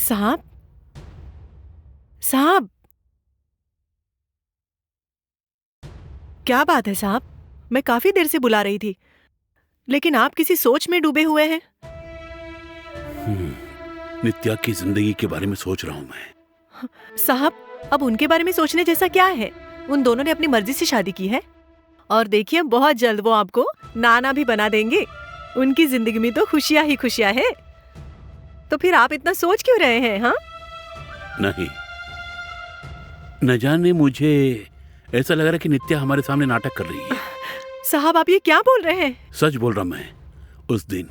साहब, साहब, क्या बात है साहब? मैं काफी देर से बुला रही थी, लेकिन आप किसी सोच में डूबे हुए हैं। नित्या की जिंदगी के बारे में सोच रहा हूँ मैं। साहब, अब उनके बारे में सोचने जैसा क्या है? उन दोनों ने अपनी मर्जी से शादी की है और देखिए बहुत जल्द वो आपको नाना भी बना देंगे। उनकी जिंदगी में तो खुशियां ही खुशियां है। तो फिर आप इतना सोच क्यों रहे हैं? हाँ, नहीं, न जाने मुझे ऐसा लग रहा है कि नित्या हमारे सामने नाटक कर रही है। साहब आप ये क्या बोल रहे हैं? सच बोल रहा मैं। उस दिन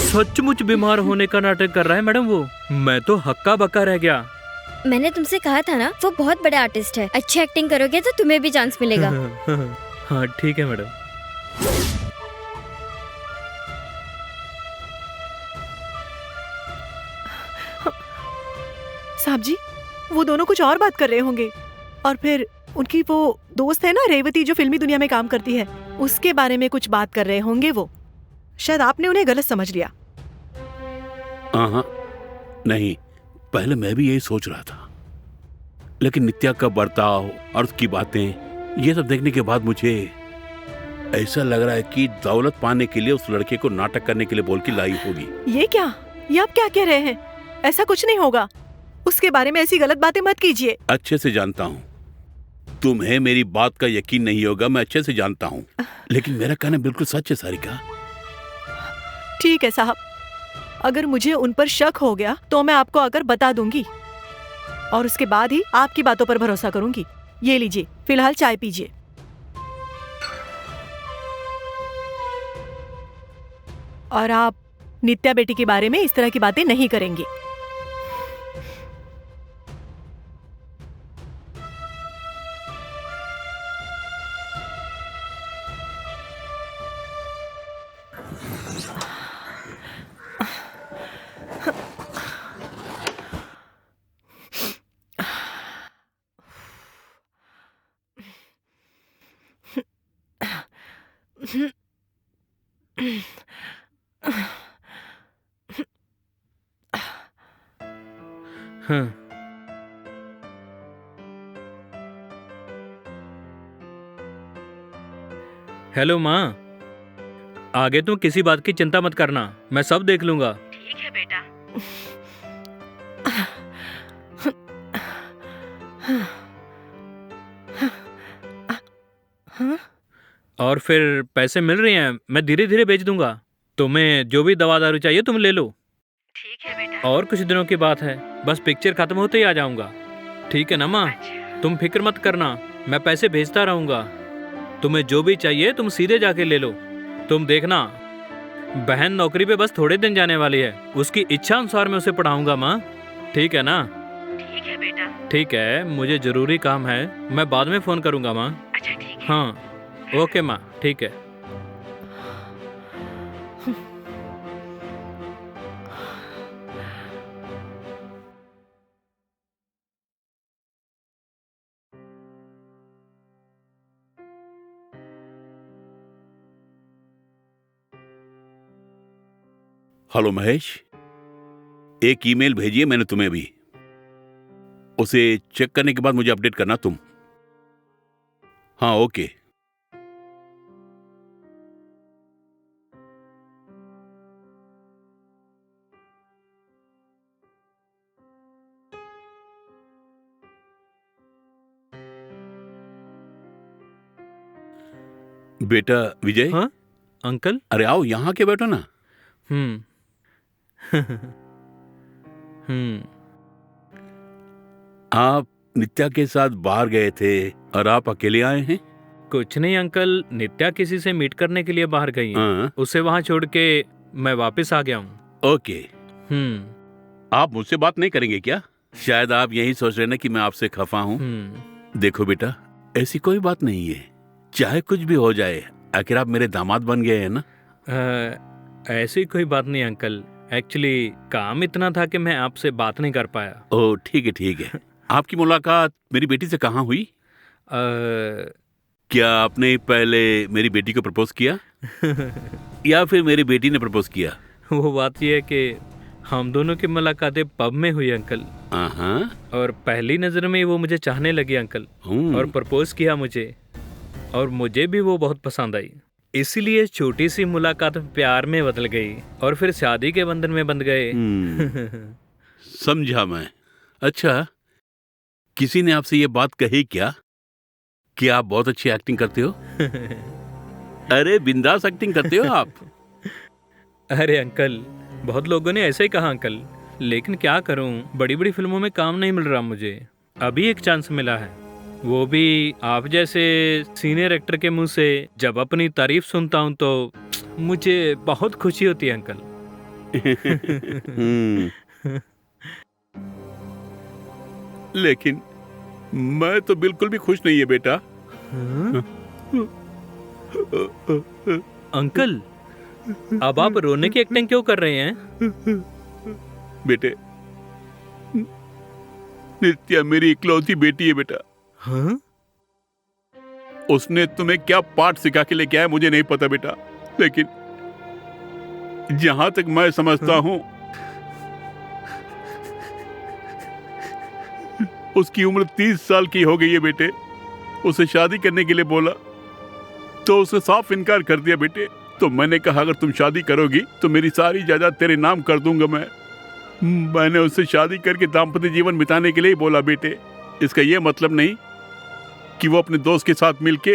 सचमुच बीमार होने का नाटक कर रहा है मैडम वो। मैं तो हक्का बक्का रह गया। मैंने तुमसे कहा था ना, वो बहुत बड़ा आर्टिस्ट है। अच्छी एक्टिंग करोगे तो तुम्हें भी चांस मिलेगा। हाँ ठीक है मैडम। साहब जी, वो दोनों कुछ और बात कर रहे होंगे और फिर उनकी वो दोस्त है ना रेवती, जो फिल्मी दुनिया में काम करती है, उसके बारे में कुछ बात कर रहे होंगे वो। शायद आपने उन्हें गलत समझ लिया। हाँ, नहीं, पहले मैं भी यही सोच रहा था, लेकिन नित्या का बर्ताव और उसकी बातें, ये सब देखने के बाद मुझे ऐसा लग रहा है कि दौलत पाने के लिए उस लड़के को नाटक करने के लिए बोल के लाई होगी। ये क्या? ये आप क्या कह रहे हैं? ऐसा कुछ नहीं होगा। उसके बारे में ऐसी गलत बातें मत कीजिए। अच्छे से जानता हूँ, तुम्हें मेरी बात का यकीन नहीं होगा, मैं अच्छे से जानता हूँ, लेकिन मेरा कहना बिल्कुल सच है सारिका। ठीक है साहब, अगर मुझे उन पर शक हो गया तो मैं आपको आकर बता दूंगी और उसके बाद ही आपकी बातों पर भरोसा करूंगी। ये लीजिए, फिलहाल चाय पीजिए। और आप नित्या बेटी के बारे में इस तरह की बातें नहीं करेंगे। हाँ। हेलो माँ, आगे तुम किसी बात की चिंता मत करना, मैं सब देख लूंगा। ठीक है बेटा। हाँ? और फिर पैसे मिल रहे हैं, मैं धीरे धीरे भेज दूंगा। तुम्हें जो भी दवा दारू चाहिए तुम ले लो। ठीक है बेटा। और कुछ दिनों की बात है, बस पिक्चर खत्म होते ही आ जाऊंगा। ठीक है ना माँ? तुम फिक्र मत करना, मैं पैसे भेजता रहूंगा। तुम्हें जो भी चाहिए तुम सीधे जाके ले लो। तुम देखना, बहन नौकरी पे बस थोड़े दिन जाने वाली है, उसकी इच्छा अनुसार मैं उसे पढ़ाऊंगा माँ। ठीक है ना? ठीक है बेटा। ठीक है, मुझे जरूरी काम है, मैं बाद में फोन करूंगा माँ। अच्छा ठीक है। हाँ ओके माँ, ठीक है। हेलो महेश, एक ईमेल भेजी है मैंने तुम्हें भी, उसे चेक करने के बाद मुझे अपडेट करना तुम। हाँ ओके। बेटा विजय। हाँ अंकल। अरे आओ, यहाँ के बैठो ना। आप नित्या के साथ बाहर गए थे और आप अकेले आए हैं? कुछ नहीं अंकल, नित्या किसी से मीट करने के लिए बाहर गई है। हाँ। उसे वहाँ छोड़ के मैं वापस आ गया हूँ। ओके। आप मुझसे बात नहीं करेंगे क्या? शायद आप यही सोच रहे ना कि मैं आपसे खफा हूँ। देखो बेटा, ऐसी कोई बात नहीं है, चाहे कुछ भी हो जाए, आखिर आप मेरे दामाद बन गए हैं ना। ऐसी कोई बात नहीं अंकल, एक्चुअली काम इतना था कि मैं आपसे बात नहीं कर पाया। ओह ठीक है ठीक है। आपकी मुलाकात मेरी बेटी से कहाँ हुई? क्या आपने पहले मेरी बेटी को प्रपोज किया या फिर मेरी बेटी ने प्रपोज किया? वो बात ये है कि हम दोनों की मुलाकातें पब में हुई अंकल, हाँ। और पहली नज़र में ही वो मुझे चाहने लगी अंकल, और प्रपोज किया मुझे, और मुझे भी वो बहुत पसंद आई। इसीलिए छोटी सी मुलाकात प्यार में बदल गई और फिर शादी के बंधन में बंध गए। समझा मैं। अच्छा, किसी ने आपसे ये बात कही क्या कि आप बहुत अच्छी एक्टिंग करते हो? अरे बिंदास एक्टिंग करते हो आप। अरे अंकल, बहुत लोगों ने ऐसे ही कहा अंकल, लेकिन क्या करूं, बड़ी बड़ी फिल्मों में काम नहीं मिल रहा मुझे। अभी एक चांस मिला है, वो भी आप जैसे सीनियर एक्टर के मुंह से। जब अपनी तारीफ सुनता हूं तो मुझे बहुत खुशी होती है अंकल। लेकिन मैं तो बिल्कुल भी खुश नहीं है बेटा। अंकल, अब आप रोने की एक्टिंग क्यों कर रहे हैं? बेटे, नित्या मेरी इकलौती बेटी है बेटा। हाँ? उसने तुम्हें क्या पाठ सिखा के लेके आया मुझे नहीं पता बेटा, लेकिन जहां तक मैं समझता हूं उसकी उम्र 30 साल की हो गई है बेटे। उसे शादी करने के लिए बोला तो उसने साफ इनकार कर दिया बेटे। तो मैंने कहा अगर तुम शादी करोगी तो मेरी सारी जायदाद तेरे नाम कर दूंगा मैं। मैंने उससे शादी करके दाम्पत्य जीवन बिताने के लिए बोला बेटे। इसका यह मतलब नहीं कि वो अपने दोस्त के साथ मिलके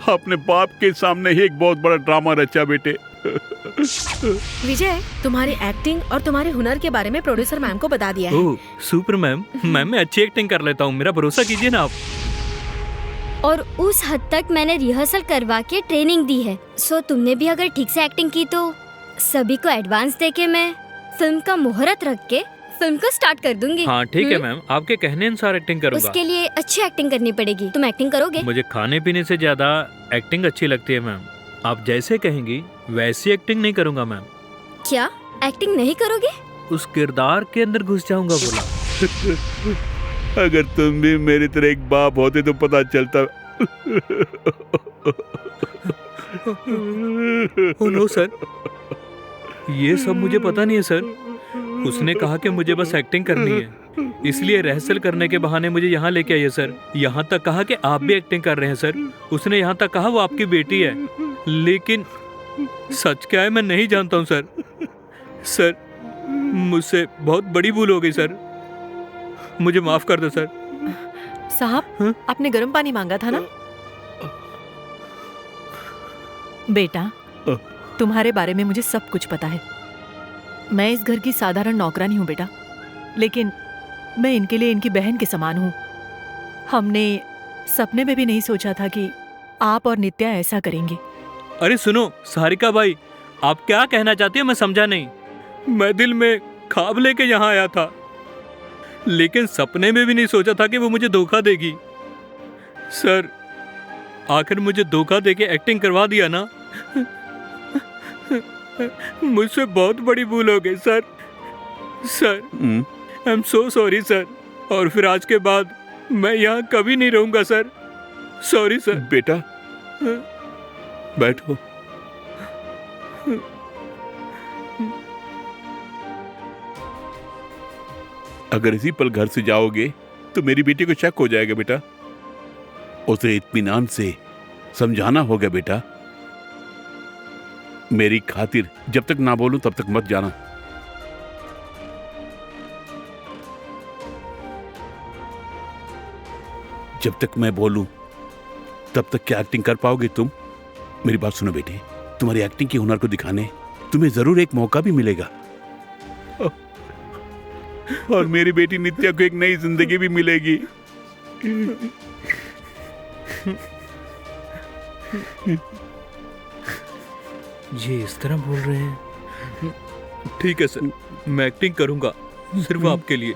अपने बाप के सामने ही एक बहुत बड़ा ड्रामा रचा बेटे। विजय, तुम्हारी एक्टिंग और तुम्हारे हुनर के बारे में प्रोड्यूसर मैम को बता दिया है। ओह सुपर मैम, मैं अच्छी एक्टिंग कर लेता हूँ, मेरा भरोसा कीजिए ना आप। और उस हद तक मैंने रिहर्सल करवा के ट्रेनिंग दी है। सो तुमने भी अगर ठीक से एक्टिंग की तो सभी को एडवांस देके मैं फिल्म का मुहूर्त रख के फिल्म को स्टार्ट कर दूंगी। हाँ ठीक है मैम, आपके कहने अनुसार एक्टिंग करूंगा। उसके लिए अच्छी एक्टिंग करनी पड़ेगी। तुम एक्टिंग करोगे? मुझे खाने पीने से ज्यादा एक्टिंग अच्छी लगती है मैम। आप जैसे कहेंगी वैसी एक्टिंग नहीं करूंगा मैम। क्या एक्टिंग नहीं करोगे? उस किरदार के अंदर घुस जाऊंगा बोला। अगर तुम भी मेरी तरह एक बाप होते तो पता चलता। ओह नो सर, ये सब मुझे पता नहीं है सर। उसने कहा कि मुझे बस एक्टिंग करनी है, इसलिए रिहर्सल करने के बहाने मुझे यहाँ लेके आइए सर। यहाँ तक कहा कि आप भी एक्टिंग कर रहे हैं सर। उसने यहाँ तक कहा वो आपकी बेटी है, लेकिन सच क्या है मैं नहीं जानता हूँ सर। सर मुझसे बहुत बड़ी भूल हो गई सर, मुझे माफ कर दो सर। साहब, आपने गर्म पानी मांगा था ना? बेटा, तुम्हारे बारे में मुझे सब कुछ पता है। मैं इस घर की साधारण नौकरानी हूँ बेटा, लेकिन मैं इनके लिए इनकी बहन के समान हूँ। हमने सपने में भी नहीं सोचा था कि आप और नित्या ऐसा करेंगे। अरे सुनो सारिका भाई, आप क्या कहना चाहती हैं मैं समझा नहीं। मैं दिल में ख्वाब लेके यहाँ आया था, लेकिन सपने में भी नहीं सोचा था कि वो मुझे धोखा देगी। सर आखिर मुझे धोखा देके एक्टिंग करवा दिया ना। मुझसे बहुत बड़ी भूल हो गई sir. Sir I am so sorry sir. और फिर आज के बाद मैं यहाँ कभी नहीं रहूंगा सर। Sorry sir. बेटा बैठो। अगर इसी पल घर से जाओगे तो मेरी बेटी को शक हो जाएगा बेटा। उसे इत्मीनान से समझाना होगा बेटा। मेरी खातिर जब तक ना बोलूं तब तक मत जाना। जब तक मैं बोलूं तब तक क्या एक्टिंग कर पाओगे तुम? मेरी बात सुनो बेटी, तुम्हारी एक्टिंग के हुनर को दिखाने तुम्हें जरूर एक मौका भी मिलेगा, और मेरी बेटी नित्या को एक नई जिंदगी भी मिलेगी। ये इस तरह बोल रहे हैं। ठीक है सर, मैं एक्टिंग करूंगा सिर्फ आपके लिए।